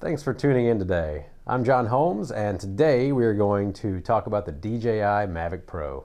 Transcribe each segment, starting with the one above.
Thanks for tuning in today. I'm John Holmes, and today we are going to talk about the DJI Mavic Pro.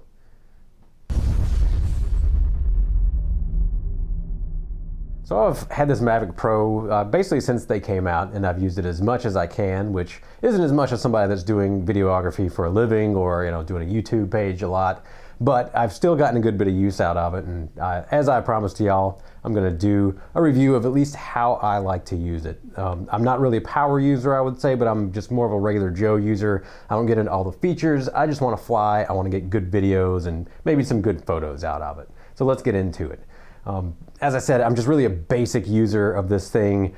So I've had this Mavic Pro basically since they came out, and I've used it as much as I can, which isn't as much as somebody that's doing videography for a living or doing a YouTube page a lot. But I've still gotten a good bit of use out of it, and as I promised to y'all, I'm going to do a review of at least how I like to use it. I'm not really a power user, I would say, but I'm just more of a regular Joe user. I don't get into all the features. I just want to fly. I want to get good videos and maybe some good photos out of it. So let's get into it. As I said, I'm just really a basic user of this thing.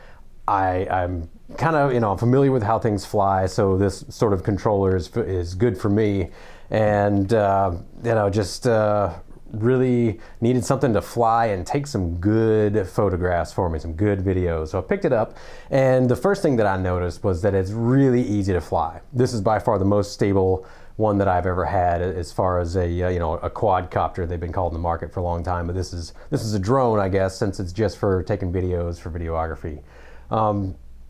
I'm kind of, familiar with how things fly, so this sort of controller is good for me. And, really needed something to fly and take some good photographs for me, some good videos. So I picked it up, and the first thing that I noticed was that it's really easy to fly. This is by far the most stable one that I've ever had as far as a quadcopter. They've been called in the market for a long time, but this is a drone, I guess, since it's just for taking videos for videography.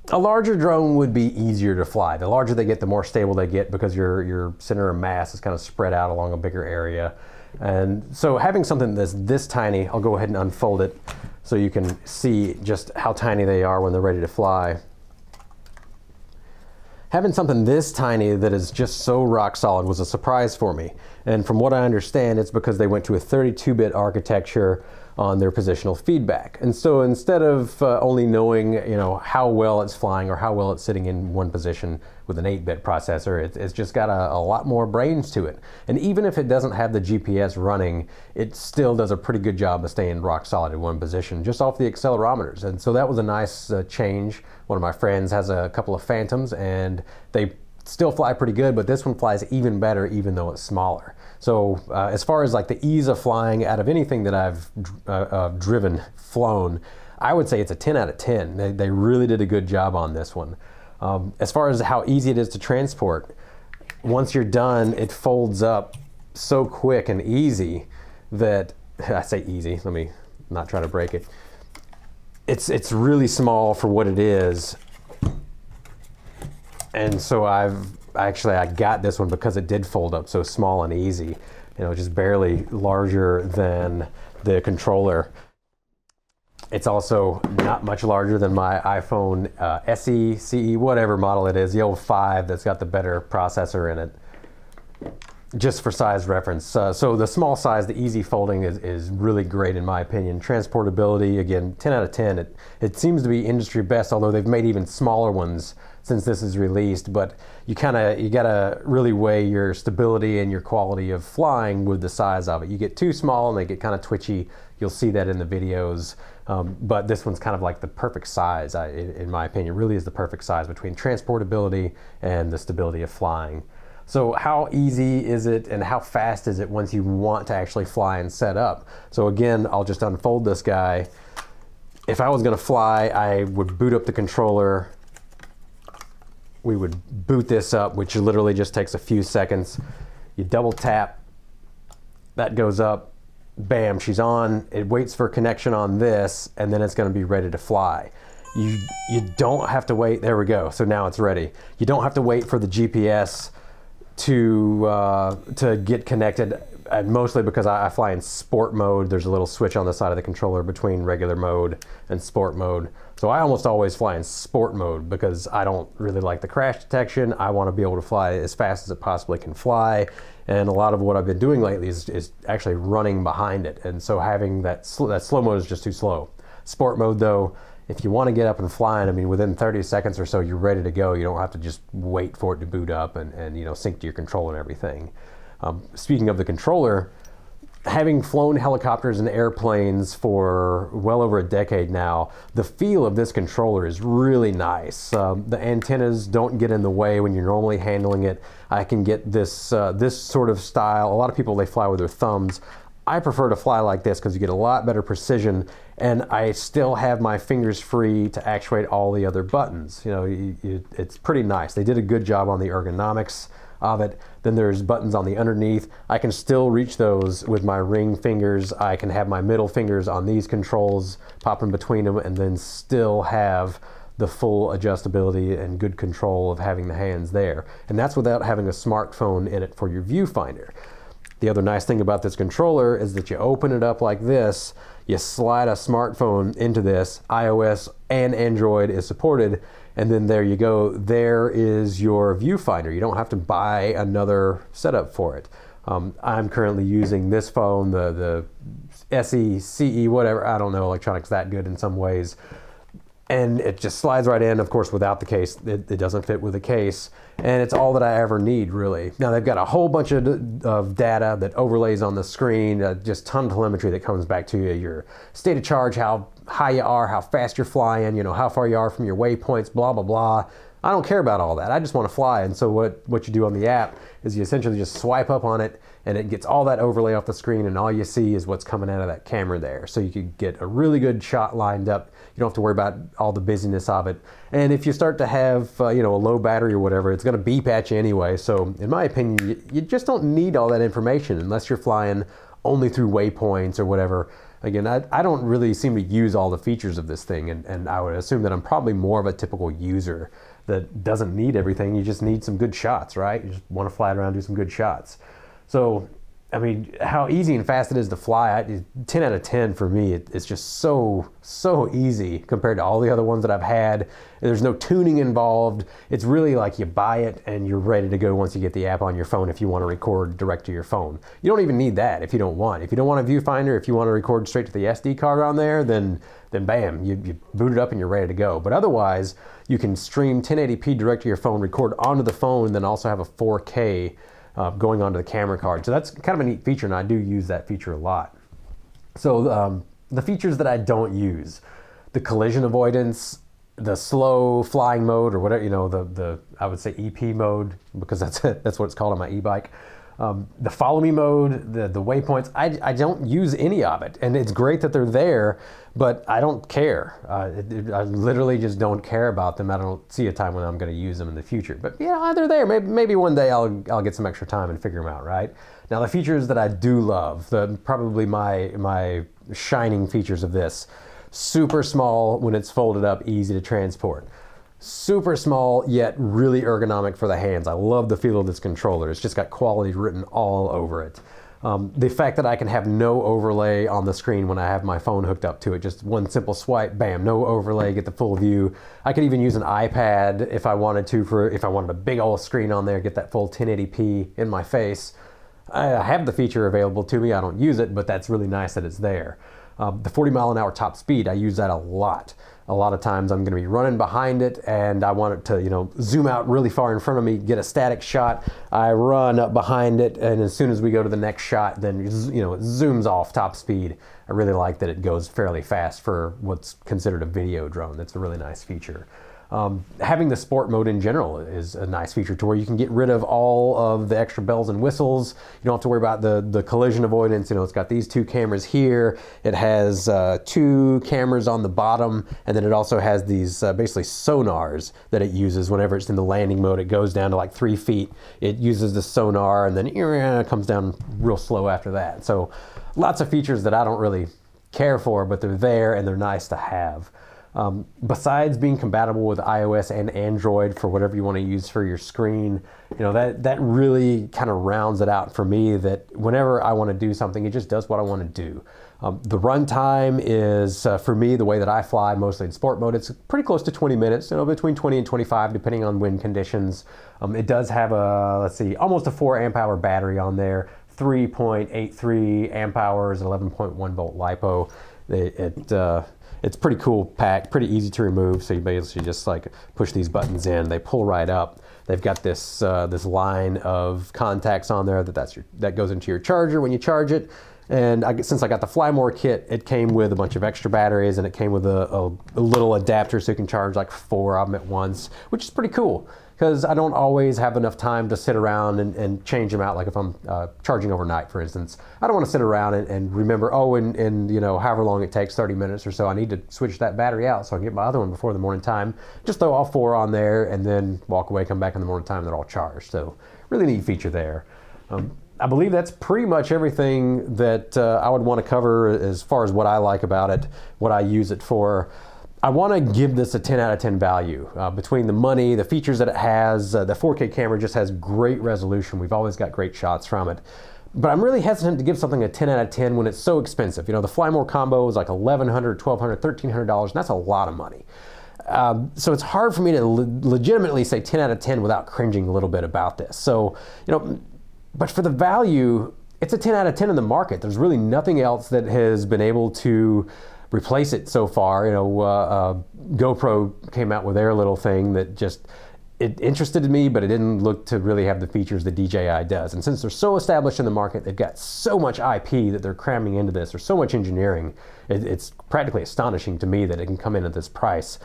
A larger drone would be easier to fly. The larger they get, the more stable they get because your center of mass is kind of spread out along a bigger area. And so having something that's this tiny, I'll go ahead and unfold it so you can see just how tiny they are when they're ready to fly. Having something this tiny that is just so rock solid was a surprise for me. And from what I understand, it's because they went to a 32-bit architecture on their positional feedback. And so instead of only knowing how well it's flying or how well it's sitting in one position with an 8-bit processor, it's just got a lot more brains to it. And even if it doesn't have the GPS running, it still does a pretty good job of staying rock solid in one position just off the accelerometers. And so that was a nice change. One of my friends has a couple of Phantoms, and they still fly pretty good, but this one flies even better even though it's smaller. So as far as like the ease of flying out of anything that I've flown, I would say it's a 10 out of 10. They really did a good job on this one. As far as how easy it is to transport, once you're done, it folds up so quick and easy that, I say easy, let me not try to break it. It's really small for what it is. And so I got this one because it did fold up so small and easy, just barely larger than the controller. It's also not much larger than my iPhone SE, CE, whatever model it is, the old 5 that's got the better processor in it, just for size reference. So the small size, the easy folding is really great in my opinion. Transportability, again, 10 out of 10. It seems to be industry best, although they've made even smaller ones since this is released, but you gotta really weigh your stability and your quality of flying with the size of it. You get too small and they get kind of twitchy. You'll see that in the videos, but this one's kind of like the perfect size, in my opinion. It really is the perfect size between transportability and the stability of flying. So how easy is it and how fast is it once you want to actually fly and set up? So again, I'll just unfold this guy. If I was gonna fly, I would boot up the controller. We would boot this up, which literally just takes a few seconds. You double tap, that goes up, bam, she's on. It waits for connection on this, and then it's gonna be ready to fly. You don't have to wait, there we go, so now it's ready. You don't have to wait for the GPS to get connected, mostly because I fly in sport mode. There's a little switch on the side of the controller between regular mode and sport mode. So I almost always fly in sport mode because I don't really like the crash detection. I want to be able to fly as fast as it possibly can fly. And a lot of what I've been doing lately is actually running behind it. And so having that slow mode is just too slow. Sport mode though, if you want to get up and fly, within 30 seconds or so, you're ready to go. You don't have to just wait for it to boot up and sync to your controller and everything. Speaking of the controller, having flown helicopters and airplanes for well over a decade now, the feel of this controller is really nice. The antennas don't get in the way when you're normally handling it. I can get this sort of style. A lot of people, they fly with their thumbs. I prefer to fly like this because you get a lot better precision, and I still have my fingers free to actuate all the other buttons. It's pretty nice. They did a good job on the ergonomics of it. Then there's buttons on the underneath. I can still reach those with my ring fingers. I can have my middle fingers on these controls, pop in between them, and then still have the full adjustability and good control of having the hands there. And that's without having a smartphone in it for your viewfinder. The other nice thing about this controller is that you open it up like this, you slide a smartphone into this, iOS and Android is supported, and then there you go, there is your viewfinder. You don't have to buy another setup for it. I'm currently using this phone, the SE, CE, whatever, I don't know, electronics that good in some ways. And it just slides right in, of course, without the case. It doesn't fit with the case. And it's all that I ever need, really. Now, they've got a whole bunch of data that overlays on the screen, just ton of telemetry that comes back to you. Your state of charge, how high you are, how fast you're flying, you know, how far you are from your waypoints, blah, blah, blah. I don't care about all that. I just want to fly. And so what you do on the app is you essentially just swipe up on it, and it gets all that overlay off the screen, and all you see is what's coming out of that camera there. So you can get a really good shot lined up. You don't have to worry about all the busyness of it. And if you start to have you know, a low battery or whatever, it's going to beep at you anyway. So in my opinion, you just don't need all that information unless you're flying only through waypoints or whatever. Again, I don't really seem to use all the features of this thing, and I would assume that I'm probably more of a typical user that doesn't need everything. You just need some good shots, right? You just want to fly around, do some good shots. So, I mean, how easy and fast it is to fly, 10 out of 10 for me. It's just so easy compared to all the other ones that I've had. There's no tuning involved. It's really like you buy it and you're ready to go once you get the app on your phone if you want to record direct to your phone. You don't even need that if you don't want. If you don't want a viewfinder, if you want to record straight to the SD card on there, then bam, you boot it up and you're ready to go. But otherwise, you can stream 1080p direct to your phone, record onto the phone, and then also have a 4K going onto the camera card. So that's kind of a neat feature, and I do use that feature a lot. So the features that I don't use, the collision avoidance, the slow flying mode, or whatever, you know, the I would say EP mode, because that's what it's called on my e-bike. The follow me mode, the waypoints, I don't use any of it. And it's great that they're there, but I don't care. I literally just don't care about them. I don't see a time when I'm going to use them in the future. But yeah, they're there. Maybe one day I'll get some extra time and figure them out, right? Now, the features that I do love, probably my shining features of this: super small when it's folded up, easy to transport. Super small, yet really ergonomic for the hands. I love the feel of this controller. It's just got quality written all over it. The fact that I can have no overlay on the screen when I have my phone hooked up to it. Just one simple swipe, bam, no overlay, get the full view. I could even use an iPad if I wanted to, if I wanted a big old screen on there, get that full 1080p in my face. I have the feature available to me. I don't use it, but that's really nice that it's there. The 40-mile-an-hour top speed, I use that a lot. A lot of times I'm going to be running behind it and I want it to, you know, zoom out really far in front of me, get a static shot. I run up behind it, and as soon as we go to the next shot, then, you know, it zooms off top speed. I really like that it goes fairly fast for what's considered a video drone. That's a really nice feature. Having the sport mode in general is a nice feature, to where you can get rid of all of the extra bells and whistles. You don't have to worry about the collision avoidance. You know, it's got these two cameras here. It has two cameras on the bottom, and then it also has these basically sonars that it uses whenever it's in the landing mode. It goes down to like 3 feet. It uses the sonar, and then it comes down real slow after that. So lots of features that I don't really care for, but they're there and they're nice to have. Besides being compatible with iOS and Android for whatever you want to use for your screen, you know, that really kind of rounds it out for me, that whenever I want to do something, it just does what I want to do. The runtime is, for me, the way that I fly, mostly in sport mode, it's pretty close to 20 minutes, you know, between 20 and 25, depending on wind conditions. It does have a, let's see, almost a 4 amp hour battery on there, 3.83 amp hours, 11.1 volt LiPo. It's pretty cool pack, pretty easy to remove. So you basically just like push these buttons in, they pull right up. They've got this this line of contacts on there that goes into your charger when you charge it. And since I got the Fly More kit, it came with a bunch of extra batteries, and it came with a little adapter so you can charge like 4 of them at once, which is pretty cool, because I don't always have enough time to sit around and change them out. Like if I'm charging overnight, for instance, I don't want to sit around and remember, oh, in you know, however long it takes, 30 minutes or so, I need to switch that battery out so I can get my other one before the morning time. Just throw all 4 on there and then walk away, come back in the morning time, they're all charged. So really neat feature there. I believe that's pretty much everything that I would want to cover as far as what I like about it, what I use it for. I want to give this a 10 out of 10 value. Between the money, the features that it has, the 4K camera just has great resolution. We've always got great shots from it. But I'm really hesitant to give something a 10 out of 10 when it's so expensive. You know, the Fly More combo is like $1,100, $1,200, $1,300, and that's a lot of money. So it's hard for me to legitimately say 10 out of 10 without cringing a little bit about this. So, you know, but for the value, it's a 10 out of 10 in the market. There's really nothing else that has been able to replace it so far. You know, GoPro came out with their little thing that just, it interested me, but it didn't look to really have the features that DJI does. And since they're so established in the market, they've got so much IP that they're cramming into this. There's so much engineering. It's practically astonishing to me that it can come in at this price.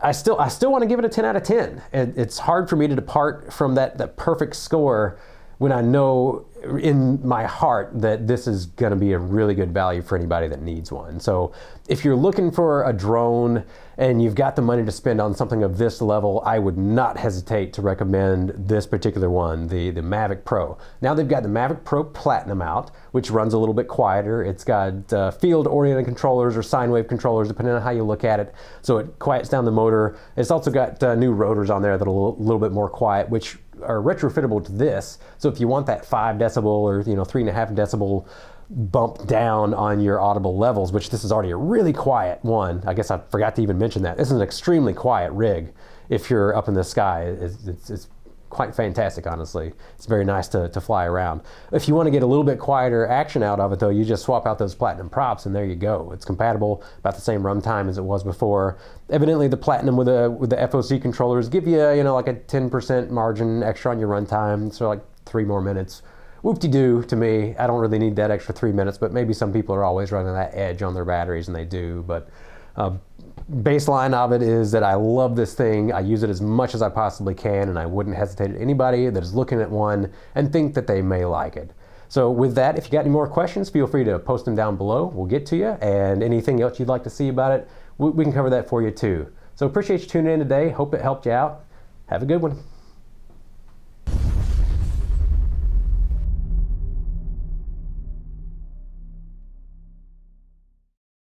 I still want to give it a 10 out of 10. It's hard for me to depart from that perfect score when I know in my heart that this is going to be a really good value for anybody that needs one. So if you're looking for a drone and you've got the money to spend on something of this level, I would not hesitate to recommend this particular one, the Mavic Pro. Now they've got the Mavic Pro Platinum out, which runs a little bit quieter. It's got field-oriented controllers or sine wave controllers, depending on how you look at it, so it quiets down the motor. It's also got new rotors on there that are a little bit more quiet, which are retrofittable to this. So if you want that 5 decibel or 3.5 decibel bump down on your audible levels, which this is already a really quiet one. I guess I forgot to even mention that. This is an extremely quiet rig. If you're up in the sky, it's quite fantastic, honestly. It's very nice to fly around. If you want to get a little bit quieter action out of it, though, you just swap out those Platinum props and there you go. It's compatible, about the same runtime as it was before. Evidently, the Platinum with the FOC controllers give you, like a 10% margin extra on your runtime, so like 3 more minutes. Whoop-de-doo to me. I don't really need that extra 3 minutes, but maybe some people are always running that edge on their batteries, and they do. But baseline of it is that I love this thing. I use it as much as I possibly can, and I wouldn't hesitate at anybody that is looking at one and think that they may like it. So with that, if you got any more questions, feel free to post them down below. We'll get to you, and anything else you'd like to see about it, we can cover that for you too. So appreciate you tuning in today. Hope it helped you out. Have a good one.